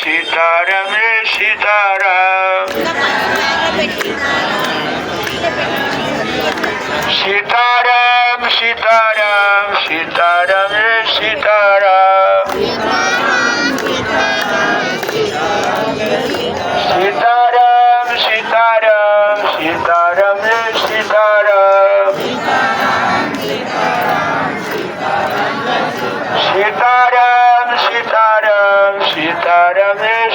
सीताराम रे सीताराम सीताराम सीताराम सीताराम रे सीताराम सीताराम सीताराम सीताराम रे सीताराम सीताराम सीताराम सीताराम रे